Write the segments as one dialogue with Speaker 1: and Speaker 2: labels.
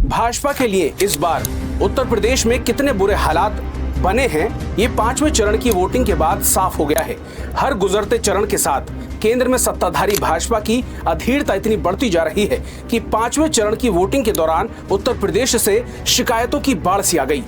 Speaker 1: भाजपा के लिए इस बार उत्तर प्रदेश में कितने बुरे हालात बने हैं, ये 5वें चरण की वोटिंग के बाद साफ हो गया है। हर गुजरते चरण के साथ केंद्र में सत्ताधारी भाजपा की अधीरता इतनी बढ़ती जा रही है कि 5वें चरण की वोटिंग के दौरान उत्तर प्रदेश से शिकायतों की बाढ़ सी आ गई।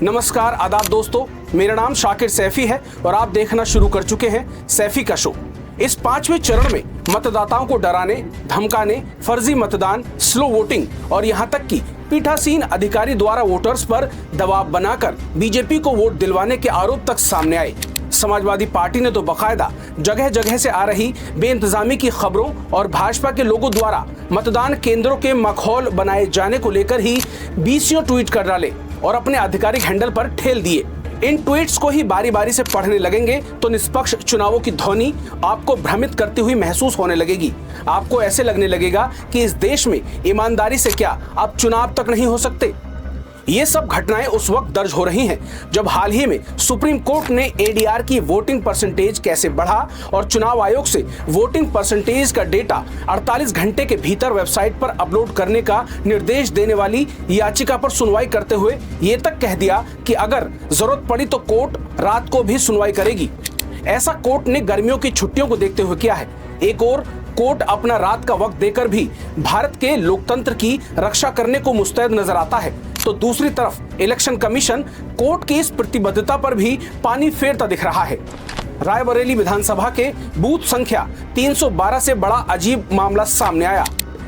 Speaker 1: नमस्कार, आदाब दोस्तों, मेरा नाम शाकिर सैफी है और आप देखना शुरू कर चुके हैं सैफी का शो। इस 5वें चरण में मतदाताओं को डराने, धमकाने, फर्जी मतदान, स्लो वोटिंग और यहां तक कि पीठासीन अधिकारी द्वारा वोटर्स पर दबाव बनाकर बीजेपी को वोट दिलवाने के आरोप तक सामने आए। समाजवादी पार्टी ने तो बकायदा जगह जगह से आ रही बेइंतजामी की खबरों और भाजपा के लोगों द्वारा मतदान केंद्रों के माहौल बनाए जाने को लेकर ही 20 ट्वीट कर डाले और अपने आधिकारिक हैंडल पर ठेल दिए। इन ट्वीट्स को ही बारी बारी से पढ़ने लगेंगे तो निष्पक्ष चुनावों की ध्वनि आपको भ्रमित करती हुई महसूस होने लगेगी। आपको ऐसे लगने लगेगा कि इस देश में ईमानदारी से क्या अब चुनाव तक नहीं हो सकते। ये सब घटनाएं उस वक्त दर्ज हो रही हैं जब हाल ही में सुप्रीम कोर्ट ने एडीआर की वोटिंग परसेंटेज कैसे बढ़ा और चुनाव आयोग से वोटिंग परसेंटेज का डेटा 48 घंटे के भीतर वेबसाइट पर अपलोड करने का निर्देश देने वाली याचिका पर सुनवाई करते हुए ये तक कह दिया कि अगर जरूरत पड़ी तो कोर्ट रात को भी सुनवाई करेगी। ऐसा कोर्ट ने गर्मियों की छुट्टियों को देखते हुए किया है। एक और कोर्ट अपना रात का वक्त देकर भी भारत के लोकतंत्र की रक्षा करने को मुस्तैद नजर आता है, तो दूसरी तरफ इलेक्शन कमीशन कोर्ट की इस प्रतिबद्धता पर भी पानी फेरता दिख रहा है। रायबरेली विधानसभा के बूथ संख्या 312 से बड़ा अजीब मामला सामने आया।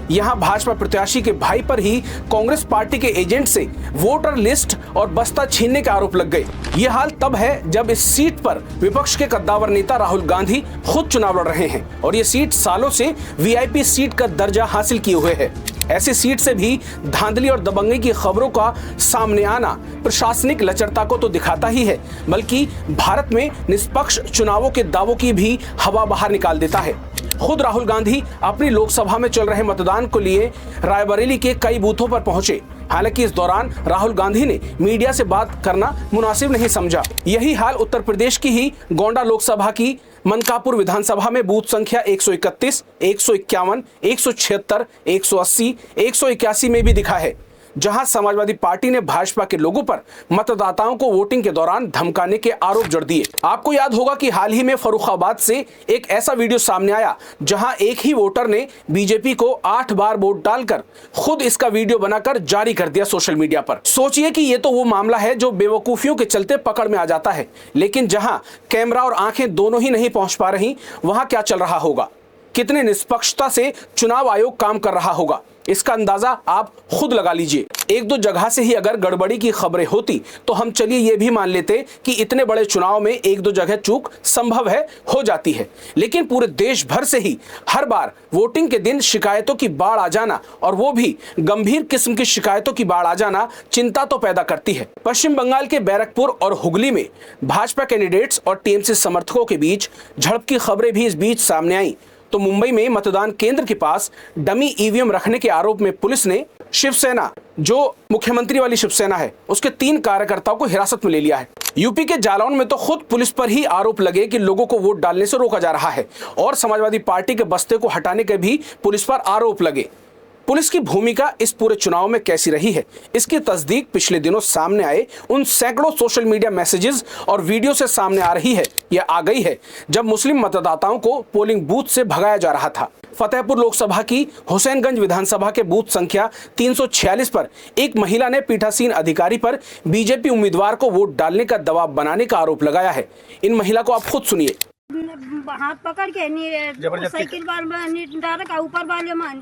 Speaker 1: यहां भाजपा प्रत्याशी के भाई पर ही कांग्रेस पार्टी के एजेंट से वोटर लिस्ट और बस्ता छीनने के आरोप लग गए। ये हाल तब है जब इस सीट पर विपक्ष के कद्दावर नेता राहुल गांधी खुद चुनाव लड़ रहे हैं और ये सीट सालों से वीआईपी सीट का दर्जा हासिल किए हुए है। ऐसी सीट से भी धांधली और दबंगई की खबरों का सामने आना प्रशासनिक लचरता को तो दिखाता ही है, बल्कि भारत में निष्पक्ष चुनावों के दावों की भी हवा बाहर निकाल देता है। खुद राहुल गांधी अपनी लोकसभा में चल रहे मतदान को लिए रायबरेली के कई बूथों पर पहुंचे। हालांकि इस दौरान राहुल गांधी ने मीडिया से बात करना मुनासिब नहीं समझा। यही हाल उत्तर प्रदेश की ही गोंडा लोकसभा की मनकापुर विधानसभा में बूथ संख्या 131, 151, 176, 180, 181 में भी दिखा है, जहां समाजवादी पार्टी ने भाजपा के लोगों पर मतदाताओं को वोटिंग के दौरान धमकाने के आरोप जड़ दिए। आपको याद होगा कि हाल ही में फर्रुखाबाद से एक ऐसा वीडियो सामने आया जहां एक ही वोटर ने बीजेपी को 8 बार वोट डालकर खुद इसका वीडियो बनाकर जारी कर दिया सोशल मीडिया पर। सोचिए कि ये तो वो मामला है जो बेवकूफियों के चलते पकड़ में आ जाता है, लेकिन जहां कैमरा और आंखें दोनों ही नहीं पहुंच पा रही, वहां क्या चल रहा होगा, कितने निष्पक्षता से चुनाव आयोग काम कर रहा होगा, इसका अंदाजा आप खुद लगा लीजिए। एक दो जगह से ही अगर गड़बड़ी की खबरें होती तो हम चलिए ये भी मान लेते कि इतने बड़े चुनाव में एक दो जगह चूक संभव है, हो जाती है, लेकिन पूरे देश भर से ही हर बार वोटिंग के दिन शिकायतों की बाढ़ आ जाना, और वो भी गंभीर किस्म की शिकायतों की बाढ़ आ जाना, चिंता तो पैदा करती है। पश्चिम बंगाल के बैरकपुर और हुगली में भाजपा कैंडिडेट्स और टीएमसी समर्थकों के बीच झड़प की खबरें भी इस बीच सामने आई। तो मुंबई में मतदान केंद्र के पास डमी ईवीएम रखने के आरोप में पुलिस ने शिवसेना, जो मुख्यमंत्री वाली शिवसेना है, उसके 3 कार्यकर्ताओं को हिरासत में ले लिया है। यूपी के जालौन में तो खुद पुलिस पर ही आरोप लगे कि लोगों को वोट डालने से रोका जा रहा है और समाजवादी पार्टी के बस्ते को हटाने के भी पुलिस पर आरोप लगे। पुलिस की भूमिका इस पूरे चुनाव में कैसी रही है, इसकी तस्दीक पिछले दिनों सामने आए उन सैकड़ों सोशल मीडिया मैसेजेस और वीडियो से सामने आ रही है, या आ गई है, जब मुस्लिम मतदाताओं को पोलिंग बूथ से भगाया जा रहा था। फतेहपुर लोकसभा की हुसैनगंज विधानसभा के बूथ संख्या 346 पर एक महिला ने पीठासीन अधिकारी पर बीजेपी उम्मीदवार को वोट डालने का दबाव बनाने का आरोप लगाया है। इन महिला को आप खुद सुनिए।
Speaker 2: हाथ पकड़ के साइकिल डाल का ऊपर वाले मन,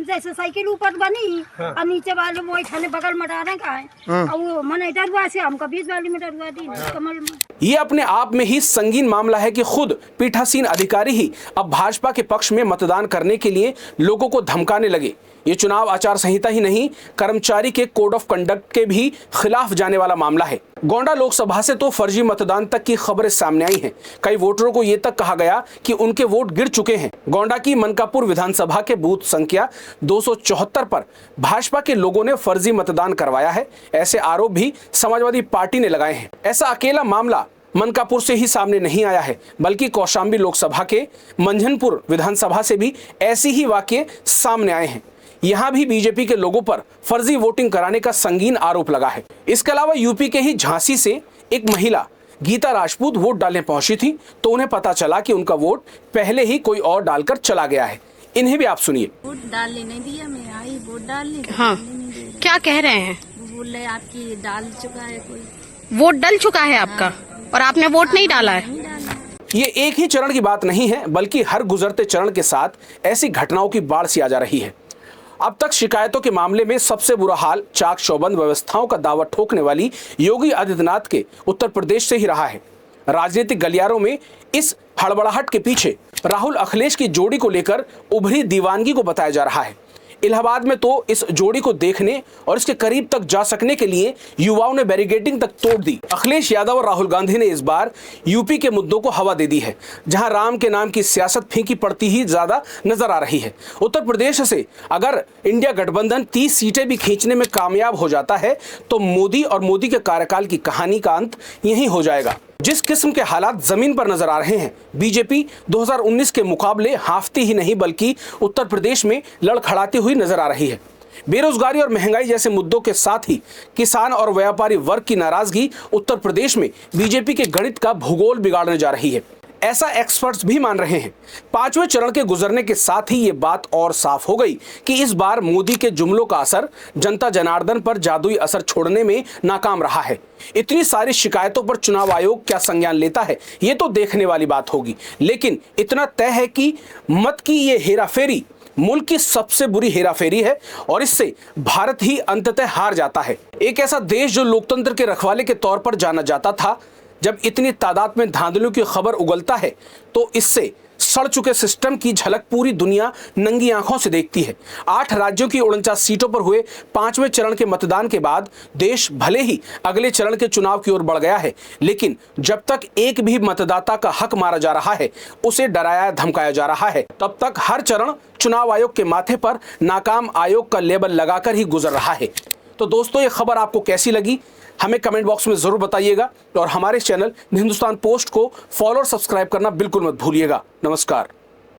Speaker 2: जैसे साइकिल ऊपर बनी और नीचे वाले वो थाने बगल में डाले का है और वो मन डरवा से हमको 20 वाली में डरवा दी कमल में।
Speaker 1: ये अपने आप में ही संगीन मामला है कि खुद पीठासीन अधिकारी ही अब भाजपा के पक्ष में मतदान करने के लिए लोगों को धमकाने लगे। ये चुनाव आचार संहिता ही नहीं, कर्मचारी के कोड ऑफ कंडक्ट के भी खिलाफ जाने वाला मामला है। गोंडा लोकसभा से तो फर्जी मतदान तक की खबरें सामने आई हैं। कई वोटरों को यह तक कहा गया कि उनके वोट गिर चुके हैं। गोंडा की मनकापुर विधानसभा के बूथ संख्या 274 पर भाजपा के लोगों ने फर्जी मतदान करवाया है, ऐसे आरोप भी समाजवादी पार्टी ने लगाए हैं। ऐसा अकेला मामला मनकापुर से ही सामने नहीं आया है, बल्कि कौशाम्बी लोकसभा के मंझनपुर विधानसभा से भी ऐसे ही वाकये सामने आए हैं। यहां भी बीजेपी के लोगों पर फर्जी वोटिंग कराने का संगीन आरोप लगा है। इसके अलावा यूपी के ही झांसी से एक महिला गीता राजपूत वोट डालने पहुंची थी तो उन्हें पता चला कि उनका वोट पहले ही कोई और डालकर चला गया है। इन्हें भी आप सुनिए।
Speaker 3: वोट डालने नहीं दिया, मैं आई वोट डालने।
Speaker 4: हाँ, क्या कह रहे हैं?
Speaker 3: बोल रहे आपकी डाल चुका है कोई।
Speaker 4: वोट डल चुका है आपका और आपने वोट नहीं डाला है।
Speaker 1: ये एक ही चरण की बात नहीं है, बल्कि हर गुजरते चरण के साथ ऐसी घटनाओं की बाढ़ सी आ जा रही है। अब तक शिकायतों के मामले में सबसे बुरा हाल चाक चौबंद व्यवस्थाओं का दावा ठोकने वाली योगी आदित्यनाथ के उत्तर प्रदेश से ही रहा है। राजनीतिक गलियारों में इस हड़बड़ाहट के पीछे राहुल अखिलेश की जोड़ी को लेकर उभरी दीवानगी को बताया जा रहा है। इलाहाबाद में तो इस जोड़ी को देखने और इसके करीब तक जा सकने के लिए युवाओं ने बैरिकेडिंग तक तोड़ दी। अखिलेश यादव और राहुल गांधी ने इस बार यूपी के मुद्दों को हवा दे दी है, जहां राम के नाम की सियासत फीकी पड़ती ही ज्यादा नजर आ रही है। उत्तर प्रदेश से अगर इंडिया गठबंधन 30 सीटें भी खींचने में कामयाब हो जाता है तो मोदी और मोदी के कार्यकाल की कहानी का अंत यहीं हो जाएगा। जिस किस्म के हालात जमीन पर नजर आ रहे हैं, बीजेपी 2019 के मुकाबले हाफती ही नहीं बल्कि उत्तर प्रदेश में लड़खड़ाती हुई नजर आ रही है। बेरोजगारी और महंगाई जैसे मुद्दों के साथ ही किसान और व्यापारी वर्ग की नाराजगी उत्तर प्रदेश में बीजेपी के गणित का भूगोल बिगाड़ने जा रही है, ऐसा एक्सपर्ट्स भी मान रहे हैं। 5वें चरण के गुजरने के साथ ही ये बात और साफ हो गई कि इस बार मोदी के जुमलों का असर जनता जनार्दन पर जादुई असर छोड़ने में नाकाम रहा है। इतनी सारी शिकायतों पर चुनाव आयोग क्या संज्ञान लेता है, ये तो देखने वाली बात होगी, लेकिन इतना तय है कि मत की ये हेराफेरी मुल्क की सबसे बुरी हेराफेरी है और इससे भारत ही अंततः हार जाता है। एक ऐसा देश जो लोकतंत्र के रखवाले के तौर पर जाना जाता था, जब इतनी तादाद में धांधलियों की खबर उगलता है तो इससे सड़ चुके सिस्टम की झलक पूरी दुनिया नंगी आंखों से देखती है। 8 राज्यों की 49 सीटों पर हुए 5वें चरण के मतदान के बाद देश भले ही अगले चरण के चुनाव की ओर बढ़ गया है, लेकिन जब तक एक भी मतदाता का हक मारा जा रहा है, उसे डराया धमकाया जा रहा है, तब तक हर चरण चुनाव आयोग के माथे पर नाकाम आयोग का लेबल लगाकर ही गुजर रहा है। तो दोस्तों, ये खबर आपको कैसी लगी हमें कमेंट बॉक्स में जरूर बताइएगा और हमारे चैनल हिंदुस्तान पोस्ट को फॉलो और सब्सक्राइब करना बिल्कुल मत भूलिएगा। नमस्कार।